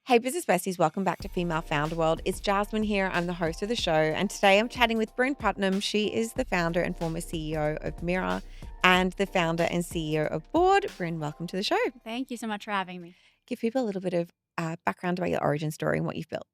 Hey, business besties, welcome back to Female Founder World. It's Jasmine here. I'm the host of the show. And today I'm chatting with Brynn Putnam. She is the founder and former CEO of Mirror and the founder and CEO of Board. Brynn, welcome to the show. Thank you so much for having me. Give people a little bit of background about your origin story and what you've built.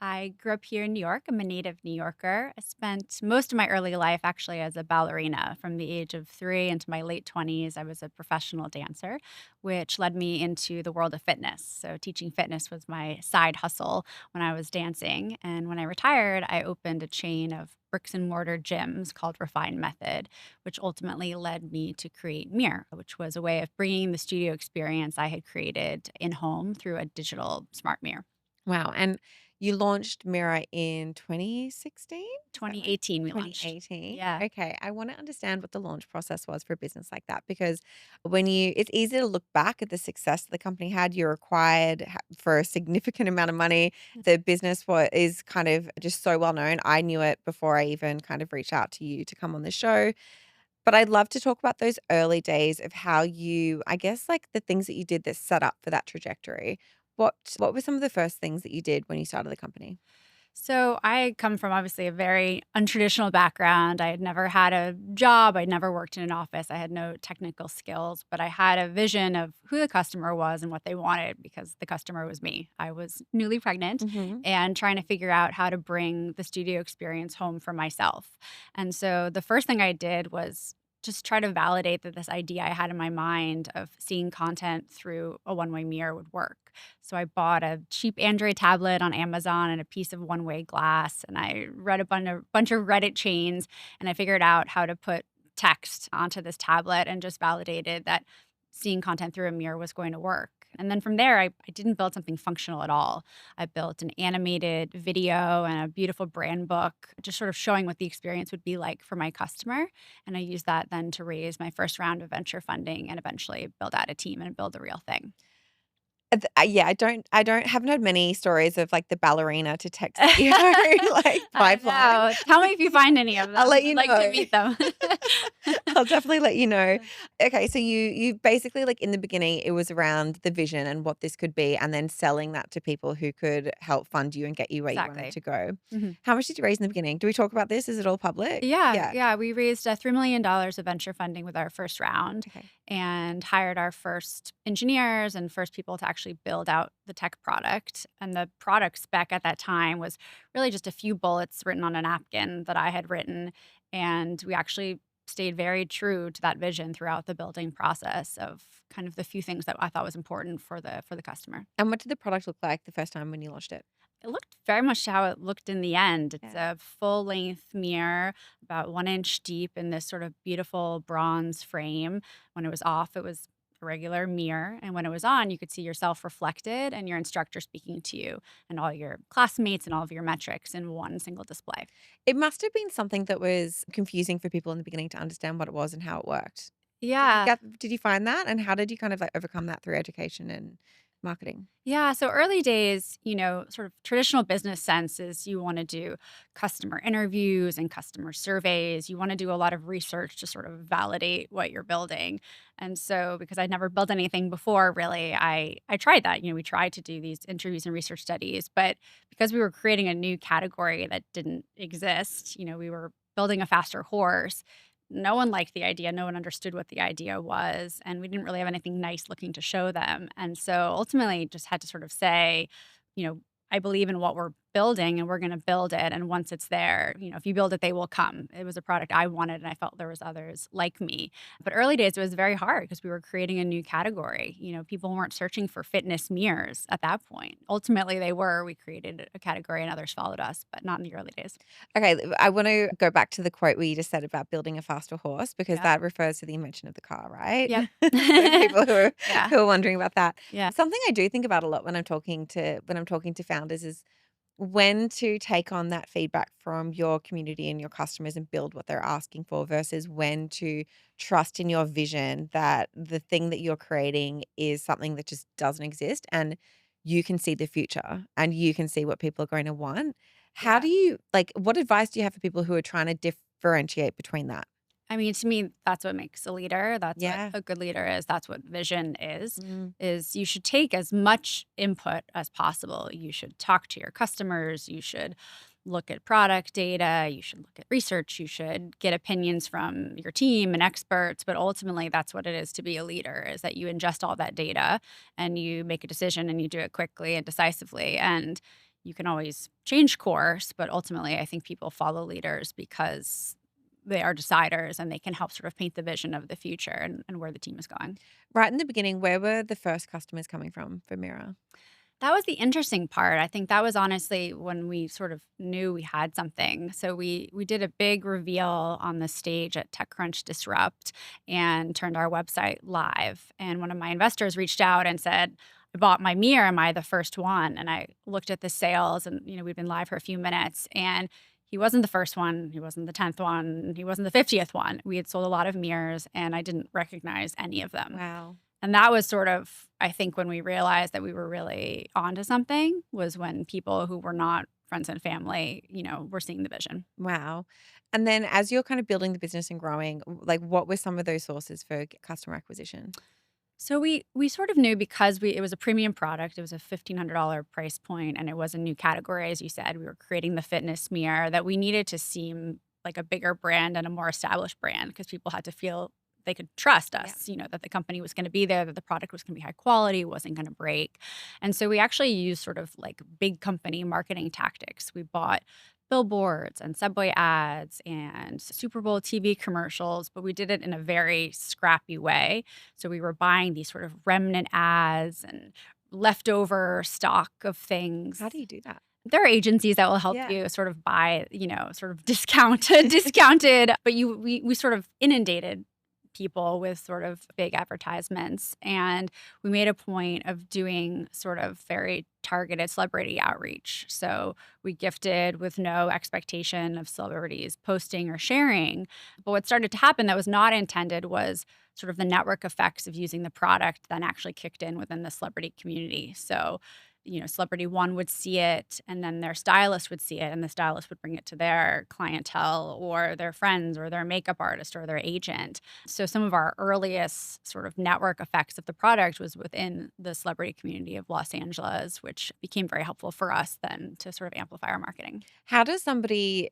I grew up here in New York. I'm a native New Yorker. I spent most of my early life actually as a ballerina. From the age of 3 into my late 20s, I was a professional dancer, which led me into the world of fitness. So, teaching fitness was my side hustle when I was dancing. And when I retired, I opened a chain of bricks and mortar gyms called Refined Method, which ultimately led me to create Mirror, which was a way of bringing the studio experience I had created in home through a digital smart mirror. Wow. And you launched Mirror in 2016? Is that right? 2018, we launched. 2018. Yeah. Okay. I want to understand what the launch process was for a business like that because it's easy to look back at the success the company had. You're acquired for a significant amount of money. The business is kind of just so well known. I knew it before I even kind of reached out to you to come on the show. But I'd love to talk about those early days of how I guess, like the things that you did that set up for that trajectory. What were some of the first things that you did when you started the company? So I come from obviously a very untraditional background. I had never had a job. I'd never worked in an office. I had no technical skills, but I had a vision of who the customer was and what they wanted because the customer was me. I was newly pregnant Mhm. and trying to figure out how to bring the studio experience home for myself. And so the first thing I did was just try to validate that this idea I had in my mind of seeing content through a one-way mirror would work. So I bought a cheap Android tablet on Amazon and a piece of one-way glass, and I read a bunch of Reddit chains, and I figured out how to put text onto this tablet and just validated that seeing content through a mirror was going to work. And then from there, I didn't build something functional at all. I built an animated video and a beautiful brand book, just sort of showing what the experience would be like for my customer. And I used that then to raise my first round of venture funding and eventually build out a team and build the real thing. Yeah, I haven't heard many stories of, like, the ballerina to tech CEO, like, I pipeline. know. Tell me if you find any of I'll them. let I'd you like to know. meet them. I'll definitely let you know. Okay, so you basically, like, in the beginning, it was around the vision and what this could be, and then selling that to people who could help fund you and get you where you wanted Exactly. to go. Mhm. How much did you raise in the beginning? Do we talk about this? Is it all public? Yeah, Yeah. yeah, we raised, $3 million of venture funding with our first round Okay. and hired our first engineers and first people to actually build out the tech product, and the product spec at that time was really just a few bullets written on a napkin that I had written, and we actually stayed very true to that vision throughout the building process of kind of the few things that I thought was important for the customer. And what did the product look like the first time when you launched it? It looked very much how it looked in the end. It's Yeah. a full length mirror, about 1 inch deep in this sort of beautiful bronze frame. When it was off, it was a regular mirror. And when it was on, you could see yourself reflected and your instructor speaking to you and all your classmates and all of your metrics in one single display. It must have been something that was confusing for people in the beginning to understand what it was and how it worked. Yeah. Did you find that? And how did you kind of, like, overcome that through education and marketing? Yeah. So early days, sort of traditional business sense is you want to do customer interviews and customer surveys. You want to do a lot of research to sort of validate what you're building. And so because I'd never built anything before, really, I tried that. We tried to do these interviews and research studies, but because we were creating a new category that didn't exist, we were building a faster horse. No one liked the idea. No one understood what the idea was. And we didn't really have anything nice looking to show them. And so ultimately just had to sort of say, you know, I believe in what we're building and we're going to build it. And once it's there, if you build it, they will come. It was a product I wanted and I felt there was others like me. But early days, it was very hard because we were creating a new category. People weren't searching for fitness mirrors at that point. Ultimately, they were. We created a category and others followed us, but not in the early days. Okay, I want to go back to the quote where you just said about building a faster horse because Yeah. that refers to the invention of the car, right? Yep. So people Yeah. who are wondering about that. Yeah. Something I do think about a lot when I'm talking to founders is when to take on that feedback from your community and your customers and build what they're asking for versus when to trust in your vision that the thing that you're creating is something that just doesn't exist and you can see the future and you can see what people are going to want. How Yeah. do you, like, what advice do you have for people who are trying to differentiate between that? I mean, to me, that's what makes a leader. That's what Yeah. a good leader is. That's what vision Mm. is you should take as much input as possible. You should talk to your customers. You should look at product data. You should look at research. You should get opinions from your team and experts. But ultimately, that's what it is to be a leader, is that you ingest all that data and you make a decision and you do it quickly and decisively. And you can always change course, but ultimately, I think people follow leaders because they are deciders and they can help sort of paint the vision of the future and where the team is going. Right in the beginning, where were the first customers coming from for Mira? That was the interesting part. I think that was honestly when we sort of knew we had something. So we did a big reveal on the stage at TechCrunch Disrupt and turned our website live. And one of my investors reached out and said, I bought my mirror. Am I the first one? And I looked at the sales and, we'd been live for a few minutes and he wasn't the first one. He wasn't the 10th one. He wasn't the 50th one. We had sold a lot of mirrors and I didn't recognize any of them. Wow. And that was sort of, I think, when we realized that we were really onto something was when people who were not friends and family, were seeing the vision. Wow. And then as you're kind of building the business and growing, like what were some of those sources for customer acquisition? So we sort of knew because it was a premium product, it was a $1,500 price point, and it was a new category, as you said. We were creating the fitness mirror that we needed to seem like a bigger brand and a more established brand because people had to feel they could trust Yeah. us, that the company was going to be there, that the product was going to be high quality, wasn't going to break. And so we actually used sort of like big company marketing tactics. We bought billboards and subway ads and Super Bowl TV commercials, but we did it in a very scrappy way. So we were buying these sort of remnant ads and leftover stock of How things. do you do that? There are agencies that will help Yeah. you sort of buy, sort of discounted, but we sort of inundated people with sort of big advertisements. And we made a point of doing sort of very targeted celebrity outreach. So we gifted with no expectation of celebrities posting or sharing. But what started to happen that was not intended was sort of the network effects of using the product then actually kicked in within the celebrity community. So celebrity one would see it and then their stylist would see it and the stylist would bring it to their clientele or their friends or their makeup artist or their agent. So some of our earliest sort of network effects of the product was within the celebrity community of Los Angeles, which became very helpful for us then to sort of amplify our marketing. How does somebody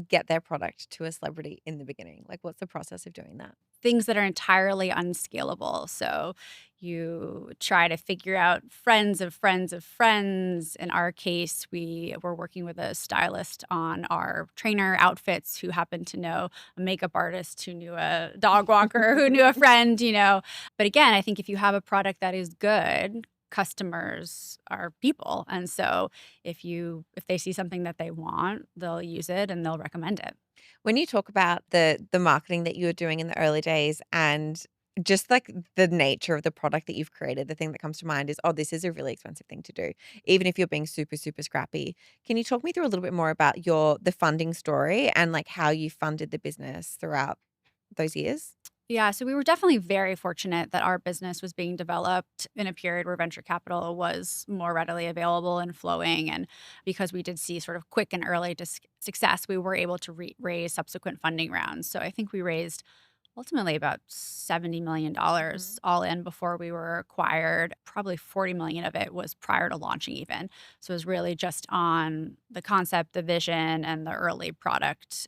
get their product to a celebrity in the beginning? Like what's the process of doing that? Things that are entirely unscalable. So you try to figure out friends of friends of friends. In our case, we were working with a stylist on our trainer outfits who happened to know a makeup artist who knew a dog walker who knew a friend. But again, I think if you have a product that is good, customers are people. And so if they see something that they want, they'll use it and they'll recommend it. When you talk about the marketing that you were doing in the early days and just like the nature of the product that you've created, the thing that comes to mind is, oh, this is a really expensive thing to do, even if you're being super, super scrappy. Can you talk me through a little bit more about the funding story and like how you funded the business throughout those years? Yeah, so we were definitely very fortunate that our business was being developed in a period where venture capital was more readily available and flowing. And because we did see sort of quick and early success, we were able to raise subsequent funding rounds. So I think we raised ultimately about $70 million Mhm. all in before we were acquired. Probably 40 million of it was prior to launching even. So it was really just on the concept, the vision, and the early product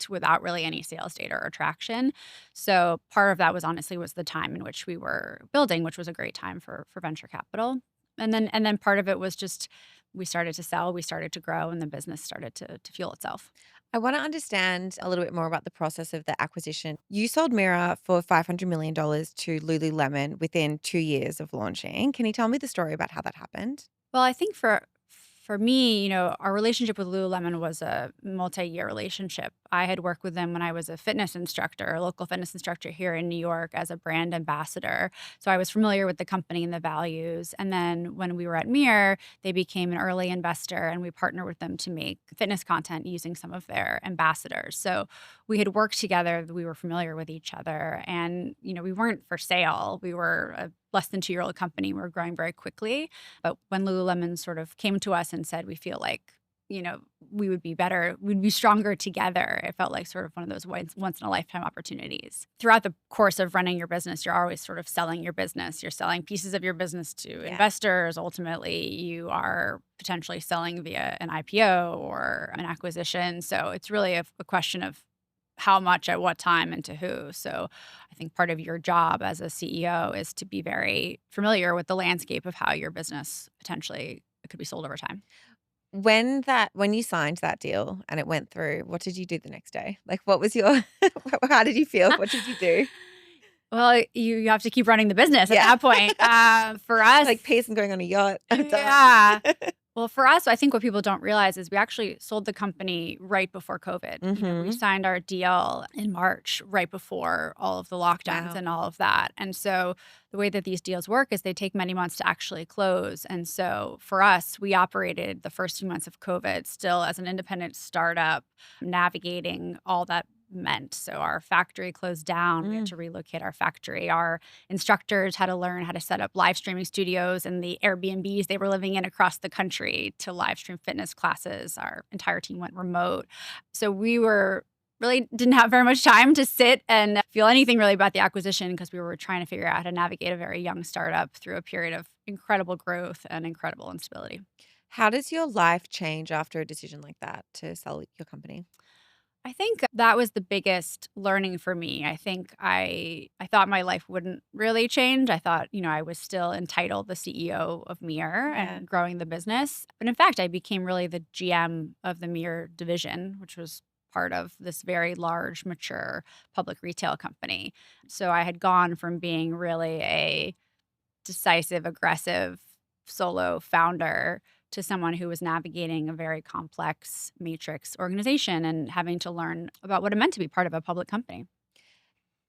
without really any sales data or traction. So part of that was honestly was the time in which we were building, which was a great time for venture capital. And then part of it was just we started to sell, we started to grow, and the business started to fuel itself. I want to understand a little bit more about the process of the acquisition. You sold Mira for $500 million to Lululemon within 2 years of launching. Can you tell me the story about how that happened? Well, I think for me, our relationship with Lululemon was a multi-year relationship. I had worked with them when I was a fitness instructor, a local fitness instructor here in New York as a brand ambassador. So I was familiar with the company and the values. And then when we were at Mir, they became an early investor and we partnered with them to make fitness content using some of their ambassadors. So we had worked together, we were familiar with each other. And, we weren't for sale. We were a less than 2-year-old company. We were growing very quickly. But when Lululemon sort of came to us and said, we feel like we would be better, we'd be stronger together. It felt like sort of one of those once in a lifetime opportunities. Throughout the course of running your business, you're always sort of selling your business. You're selling pieces of your business to Yeah. investors. Ultimately, you are potentially selling via an IPO or an acquisition. So it's really a question of how much at what time and to who. So I think part of your job as a CEO is to be very familiar with the landscape of how your business potentially could be sold over time. When you signed that deal and it went through, what did you do the next day? Like, what was your how did you feel? What did you do? Well, you have to keep running the business at Yeah. that point. For us, Like, peace and going on a yacht. I'm done. yeah. Well, for us, I think what people don't realize is we actually sold the company right before COVID. We Mhm. signed our deal in March, right before all of the lockdowns Wow. and all of that. And so the way that these deals work is they take many months to actually close. And so for us, we operated the first few months of COVID still as an independent startup, navigating all that meant. So our factory closed down. We had Mm. to relocate our factory. Our instructors had to learn how to set up live streaming studios and the Airbnbs they were living in across the country to live stream fitness classes. Our entire team went remote. So we were really didn't have very much time to sit and feel anything really about the acquisition because we were trying to figure out how to navigate a very young startup through a period of incredible growth and incredible instability. How does your life change after a decision like that to sell your company? I think that was the biggest learning for me. I think I thought my life wouldn't really change. I thought, I was still entitled the CEO of Mirror Yeah. and growing the business. But in fact, I became really the GM of the Mirror division, which was part of this very large, mature public retail company. So I had gone from being really a decisive, aggressive solo founder to someone who was navigating a very complex matrix organization and having to learn about what it meant to be part of a public company.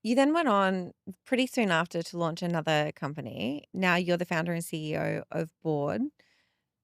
You then went on pretty soon after to launch another company. Now you're the founder and CEO of Board.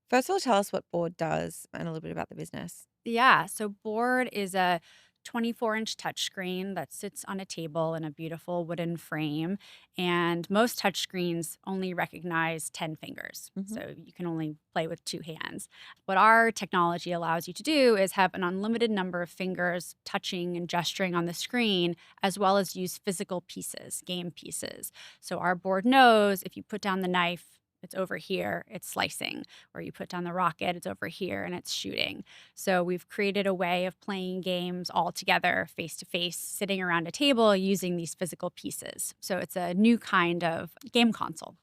First of all, tell us what Board does and a little bit about the business. Yeah. So Board is a 24-inch touchscreen that sits on a table in a beautiful wooden frame. And most touchscreens only recognize 10 fingers. Mhm. So you can only play with two hands. What our technology allows you to do is have an unlimited number of fingers touching and gesturing on the screen, as well as use physical pieces, game pieces. So our board knows if you put down the knife, it's over here, it's slicing, or you put down the rocket, it's over here and it's shooting. So we've created a way of playing games all together, face to face, sitting around a table using these physical pieces. So it's a new kind of game console.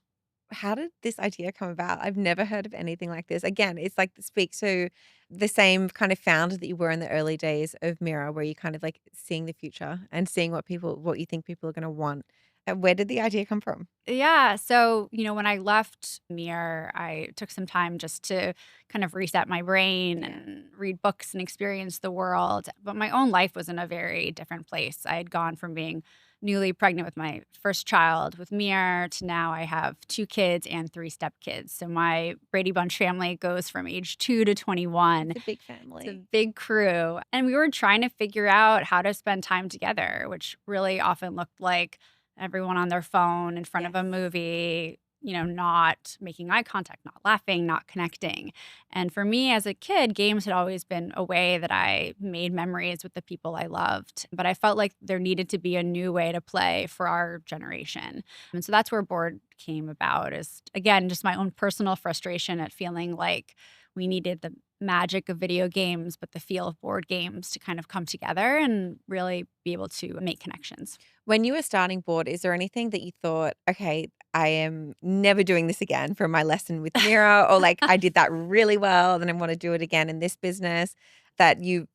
How did this idea come about? I've never heard of anything like this. Again, it's like speak to the same kind of founder that you were in the early days of Mira, where you kind of like seeing the future and seeing what you think people are going to want. And where did the idea come from? Yeah. So, when I left Mir, I took some time just to kind of reset my brain Yeah. and read books and experience the world. But my own life was in a very different place. I had gone from being newly pregnant with my first child with Mir to now I have two kids and three stepkids. So my Brady Bunch family goes from age 2 to 21. It's a big It's a family. big crew. And we were trying to figure out how to spend time together, which really often looked like everyone on their phone in front of Yes. a movie, not making eye contact, not laughing, not connecting. And for me as a kid, games had always been a way that I made memories with the people I loved. But I felt like there needed to be a new way to play for our generation. And so that's where Board came about, is again, just my own personal frustration at feeling like we needed the magic of video games, but the feel of board games to kind of come together and really be able to make connections. When you were starting Board, is there anything that you thought, okay, I am never doing this again from my lesson with Mira, or like I did that really well, and I want to do it again in this business that you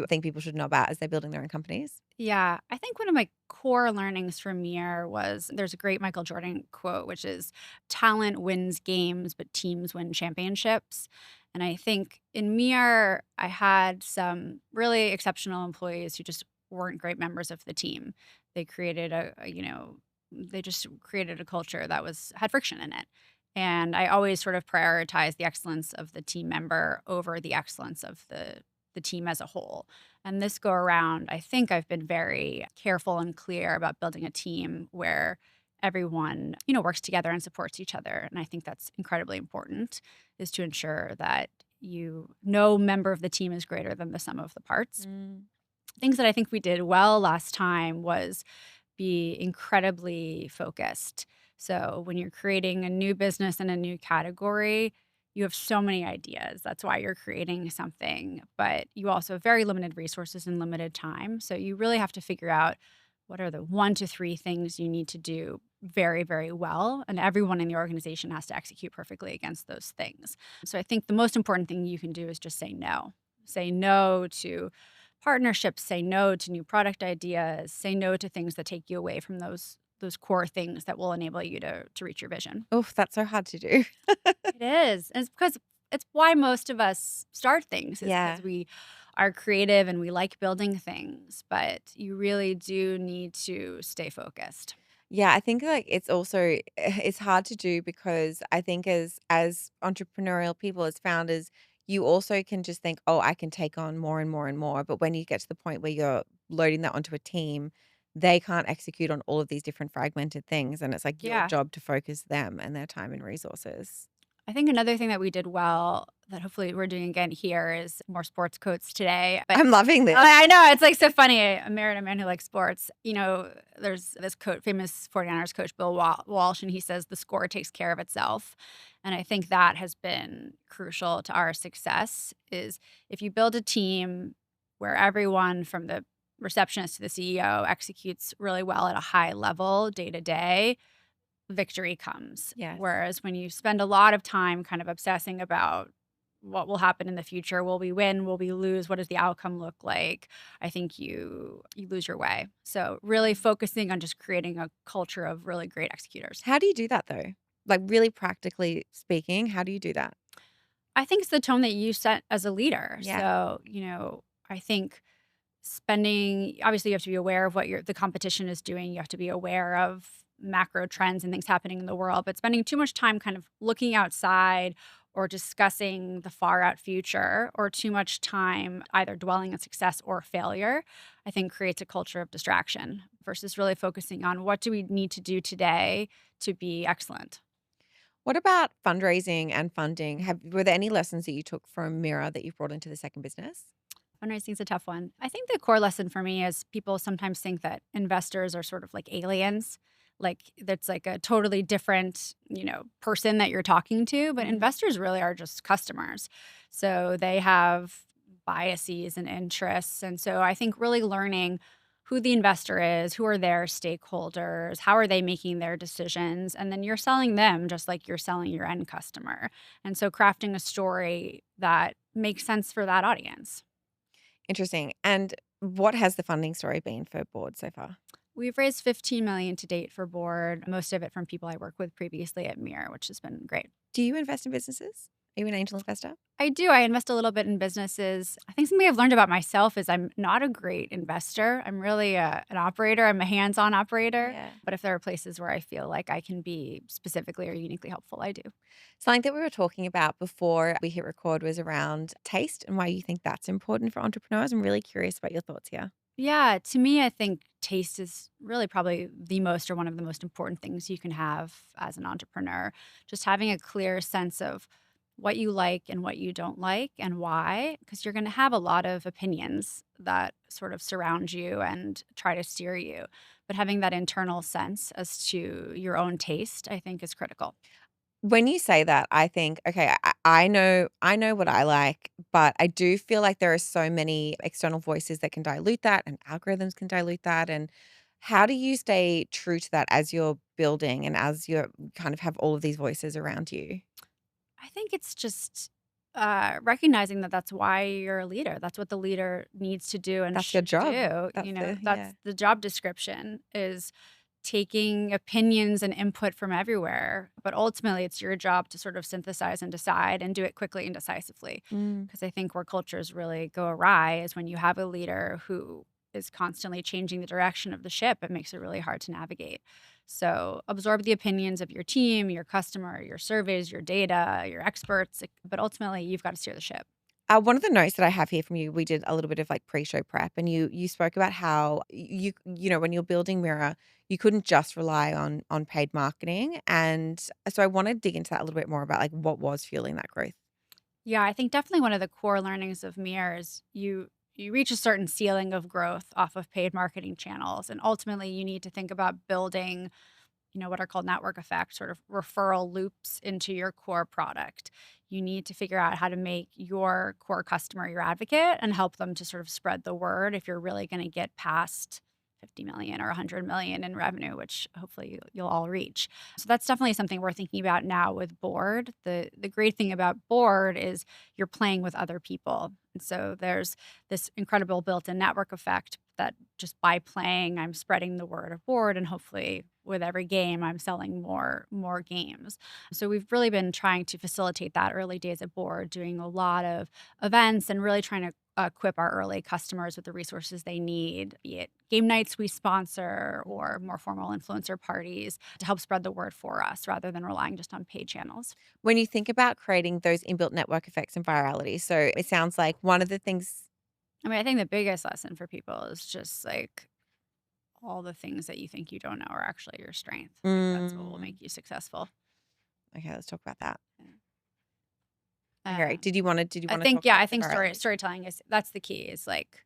think people should know about as they're building their own companies? Yeah, I think one of my core learnings from Mir was there's a great Michael Jordan quote, which is talent wins games, but teams win championships. And I think in Mir, I had some really exceptional employees who just weren't great members of the team. They created they just created a culture that had friction in it. And I always sort of prioritize the excellence of the team member over the excellence of the team as a whole. And this go around, I think I've been very careful and clear about building a team where everyone, works together and supports each other. And I think that's incredibly important, is to ensure that no member of the team is greater than the sum of the parts. Mm. Things that I think we did well last time was be incredibly focused. So when you're creating a new business in a new category, you have so many ideas. That's why you're creating something, but you also have very limited resources and limited time. So you really have to figure out what are the 1 to 3 things you need to do very, very well. And everyone in the organization has to execute perfectly against those things. So I think the most important thing you can do is just say no. Say no to partnerships, say no to new product ideas, say no to things that take you away from those core things that will enable you to reach your vision. Oof, that's so hard to do. It is. And it's because it's why most of us start things is Yeah. because we are creative and we like building things, but you really do need to stay focused. Yeah, I think like it's also it's hard to do because I think as entrepreneurial people, as founders, you also can just think, "Oh, I can take on more and more and more." But when you get to the point where you're loading that onto a team, they can't execute on all of these different fragmented things, and it's like your Yeah. job to focus them and their time and resources. I think another thing that we did well that hopefully we're doing again here is more sports quotes today. But I'm loving this. I know it's like so funny. I married a man who likes sports. There's this famous 49ers coach, Bill Walsh, and he says the score takes care of itself. And I think that has been crucial to our success is if you build a team where everyone from the receptionist to the CEO executes really well at a high level day to day, victory comes. Yes. Whereas when you spend a lot of time kind of obsessing about what will happen in the future, will we win, will we lose, what does the outcome look like? I think you lose your way. So really focusing on just creating a culture of really great executors. How do you do that though? Like really practically speaking, how do you do that? I think it's the tone that you set as a leader. Yeah. So, I think spending obviously you have to be aware of what the competition is doing. You have to be aware of macro trends and things happening in the world, but spending too much time kind of looking outside or discussing the far out future or too much time either dwelling on success or failure, I think creates a culture of distraction versus really focusing on what do we need to do today to be excellent. What about fundraising and funding? Were there any lessons that you took from Mira that you've brought into the second business? Fundraising is a tough one. I think the core lesson for me is people sometimes think that investors are sort of like aliens, like that's like a totally different, person that you're talking to, but Mhm. investors really are just customers. So they have biases and interests. And so I think really learning who the investor is, who are their stakeholders, how are they making their decisions, and then you're selling them just like you're selling your end customer. And so crafting a story that makes sense for that audience. Interesting. And what has the funding story been for Board so far? We've raised 15 million to date for board, most of it from people I worked with previously at Mirror, which has been great. Do you invest in businesses? Are you an angel investor? I do. I invest a little bit in businesses. I think something I've learned about myself is I'm not a great investor. I'm really an operator. I'm a hands-on operator. Yeah. But if there are places where I feel like I can be specifically or uniquely helpful, I do. Something that we were talking about before we hit record was around taste and why you think that's important for entrepreneurs. I'm really curious about your thoughts here. Yeah, to me, I think taste is really probably the most or one of the most important things you can have as an entrepreneur. Just having a clear sense of what you like and what you don't like and why, because you're going to have a lot of opinions that sort of surround you and try to steer you. But having that internal sense as to your own taste, I think is critical. When you say that, I think, okay, I know what I like, but I do feel like there are so many external voices that can dilute that and algorithms can dilute that. And how do you stay true to that as you're building and as you kind of have all of these voices around you? I think it's just recognizing that that's why you're a leader. That's what the leader needs to do and That's your should job. do. That's the yeah. That's the job description is taking opinions and input from everywhere. But ultimately, it's your job to sort of synthesize and decide and do it quickly and decisively. Mm. Because I think where cultures really go awry is when you have a leader who is constantly changing the direction of the ship, it makes it really hard to navigate. So absorb the opinions of your team, your customer, your surveys, your data, your experts, but ultimately you've got to steer the ship. One of the notes that I have here from you, we did a little bit of like pre-show prep, and you spoke about how you know when you're building Mirror, you couldn't just rely on paid marketing, and so I want to dig into that a little bit more about like what was fueling that growth. Yeah, I think definitely one of the core learnings of Mir is you reach a certain ceiling of growth off of paid marketing channels, and ultimately you need to think about building, what are called network effects, sort of referral loops into your core product. You need to figure out how to make your core customer your advocate and help them to sort of spread the word if you're really going to get past 50 million or 100 million in revenue, which hopefully you'll all reach. So that's definitely something we're thinking about now with Board. The great thing about Board is you're playing with other people. And so there's this incredible built-in network effect that just by playing, I'm spreading the word of Board, and hopefully with every game, I'm selling more games. So we've really been trying to facilitate that early days at Board, doing a lot of events and really trying to equip our early customers with the resources they need, be it game nights we sponsor or more formal influencer parties to help spread the word for us rather than relying just on paid channels. When you think about creating those inbuilt network effects and virality, so it sounds like one of the things. I mean, I think the biggest lesson for people is just like all the things that you think you don't know are actually your strength. Like that's what will Mm, make you successful. okay, let's talk about that. Okay, right. Um, Did you I wanna think, talk yeah, about I the think virality? storytelling is that's the key. Is like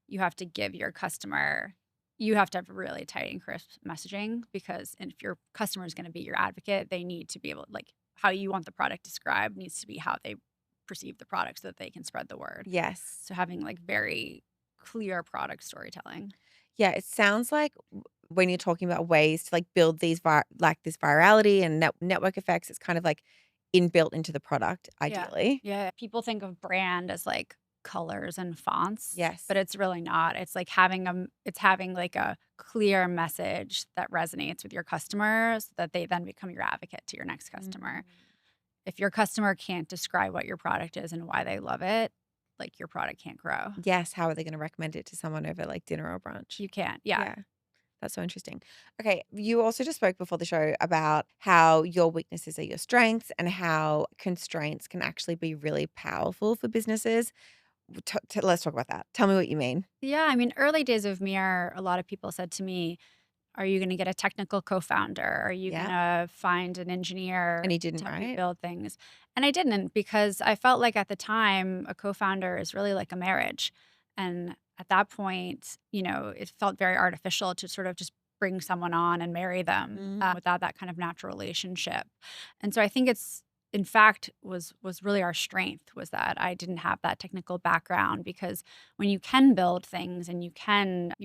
you have to give your customer, you have to have really tight and crisp messaging because and if your customer is going to be your advocate, they need to be able like how you want the product described needs to be how they perceive the product so that they can spread the word. Yes. So having like very clear product storytelling. Yeah, it sounds like when you're talking about ways to, like, build these this virality and network effects, it's kind of, like, inbuilt into the product, Yeah. ideally. Yeah. People think of brand as like colors and fonts, Yes. but it's really not. It's like having like a clear message that resonates with your customers so that they then become your advocate to your next Mm. customer. If your customer can't describe what your product is and why they love it, like your product can't grow. Yes, how are they gonna recommend it to someone over, like, dinner or brunch? You can't. Yeah. Yeah. That's so interesting. Okay, you also just spoke before the show about how your weaknesses are your strengths and how constraints can actually be really powerful for businesses. Let's talk about that. Tell me what you mean. Yeah. I mean, early days of Mirror, a lot of people said to me, are you gonna get a technical co-founder? Are you Yeah, gonna find an and engineer you to didn't, help you right? build things? And I didn't because I felt like at the time, a co-founder is really like a marriage. And at that point, it felt very artificial to sort of just bring someone on and marry them Mm. without that kind of natural relationship. And so I think it's in fact was really our strength was that I didn't have that technical background because when you can build things and you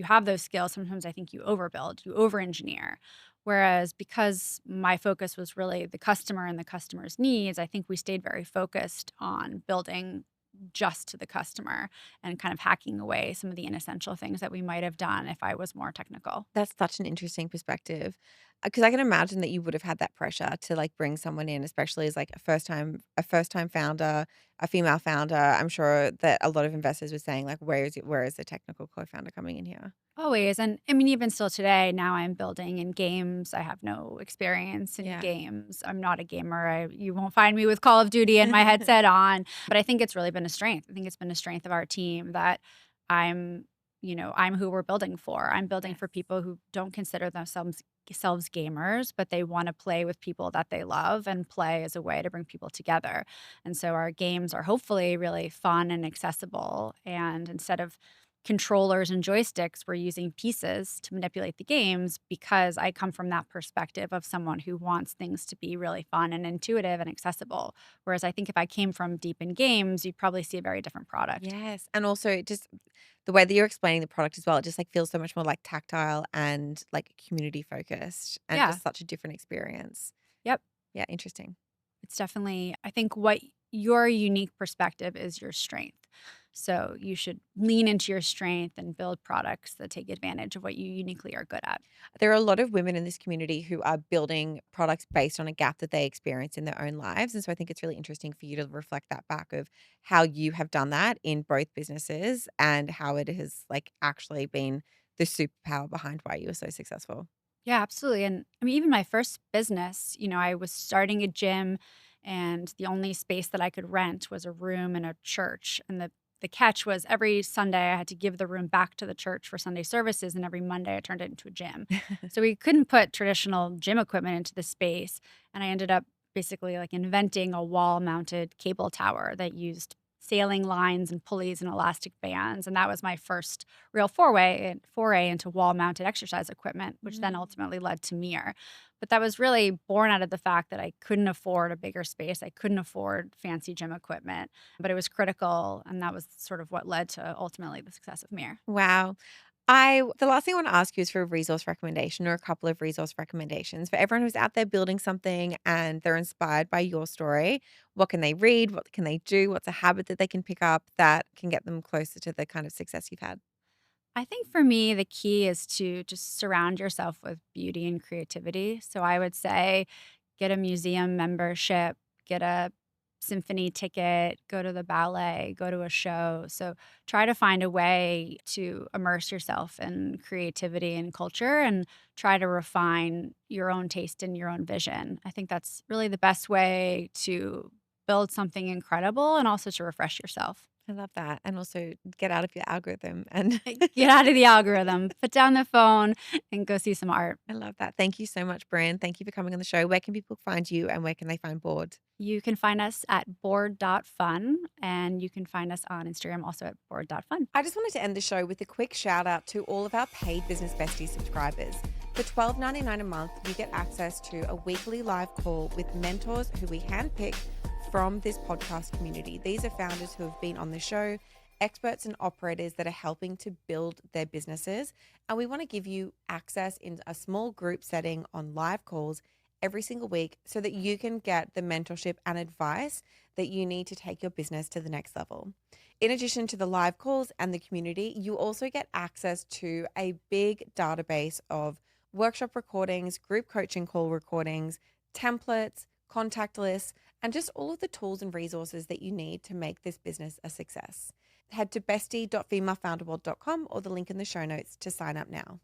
have those skills, sometimes I think you overbuild, you over engineer. Whereas because my focus was really the customer and the customer's needs, I think we stayed very focused on building just to the customer and kind of hacking away some of the inessential things that we might have done if I was more technical. That's such an interesting perspective, because I can imagine that you would have had that pressure to, like, bring someone in, especially as, like, a first time founder, a female founder. I'm sure that a lot of investors were saying, like, where is the technical co-founder coming in here?" Always, and I mean, even still today, now I'm building in games. I have no experience in Yeah. games. I'm not a gamer. You won't find me with Call of Duty and my headset on, but I think it's really been a strength. I think it's been a strength of our team that I'm, I'm who we're building for. I'm building Yes. for people who don't consider themselves gamers, but they want to play with people that they love and play as a way to bring people together. And so our games are hopefully really fun and accessible. And instead of controllers and joysticks, we're using pieces to manipulate the games because I come from that perspective of someone who wants things to be really fun and intuitive and accessible. Whereas I think if I came from deep in games, you'd probably see a very different product. Yes, and also just the way that you're explaining the product as well, it just, like, feels so much more, like, tactile and, like, community focused and Yeah. just such a different experience. Yep. Yeah, interesting. It's definitely, I think what your unique perspective is your strength. So you should lean into your strength and build products that take advantage of what you uniquely are good at. There are a lot of women in this community who are building products based on a gap that they experience in their own lives, and so I think it's really interesting for you to reflect that back of how you have done that in both businesses and how it has, like, actually been the superpower behind why you were so successful. Yeah, absolutely. And I mean, even my first business, I was starting a gym and the only space that I could rent was a room in a church. And the catch was every Sunday I had to give the room back to the church for Sunday services. And every Monday I turned it into a gym. So we couldn't put traditional gym equipment into the space. And I ended up basically like inventing a wall-mounted cable tower that used sailing lines and pulleys and elastic bands, and that was my first real foray into wall-mounted exercise equipment, which then Mm. ultimately led to Mir. But that was really born out of the fact that I couldn't afford a bigger space, I couldn't afford fancy gym equipment, but it was critical, and that was sort of what led to ultimately the success of Mir. Wow. The last thing I want to ask you is for a resource recommendation or a couple of resource recommendations for everyone who's out there building something and they're inspired by your story. What can they read? What can they do? What's a habit that they can pick up that can get them closer to the kind of success you've had? I think for me, the key is to just surround yourself with beauty and creativity. So I would say get a museum membership, get a symphony ticket, go to the ballet, go to a show. So try to find a way to immerse yourself in creativity and culture and try to refine your own taste and your own vision. I think that's really the best way to build something incredible and also to refresh yourself. I love that. And also get out of your algorithm and Get out of the algorithm, put down the phone, and go see some art. I love that. Thank you so much, Brynn. Thank you for coming on the show. Where can people find you and where can they find Board? You can find us at board.fun, and you can find us on Instagram also at board.fun. I just wanted to end the show with a quick shout out to all of our paid Business Besties subscribers. For $12.99 a month, you get access to a weekly live call with mentors who we handpick from this podcast community. These are founders who have been on the show, experts and operators that are helping to build their businesses. And we want to give you access in a small group setting on live calls every single week so that you can get the mentorship and advice that you need to take your business to the next level. In addition to the live calls and the community, you also get access to a big database of workshop recordings, group coaching call recordings, templates, contact lists, and just all of the tools and resources that you need to make this business a success. Head to bestie.femalefounderworld.com or the link in the show notes to sign up now.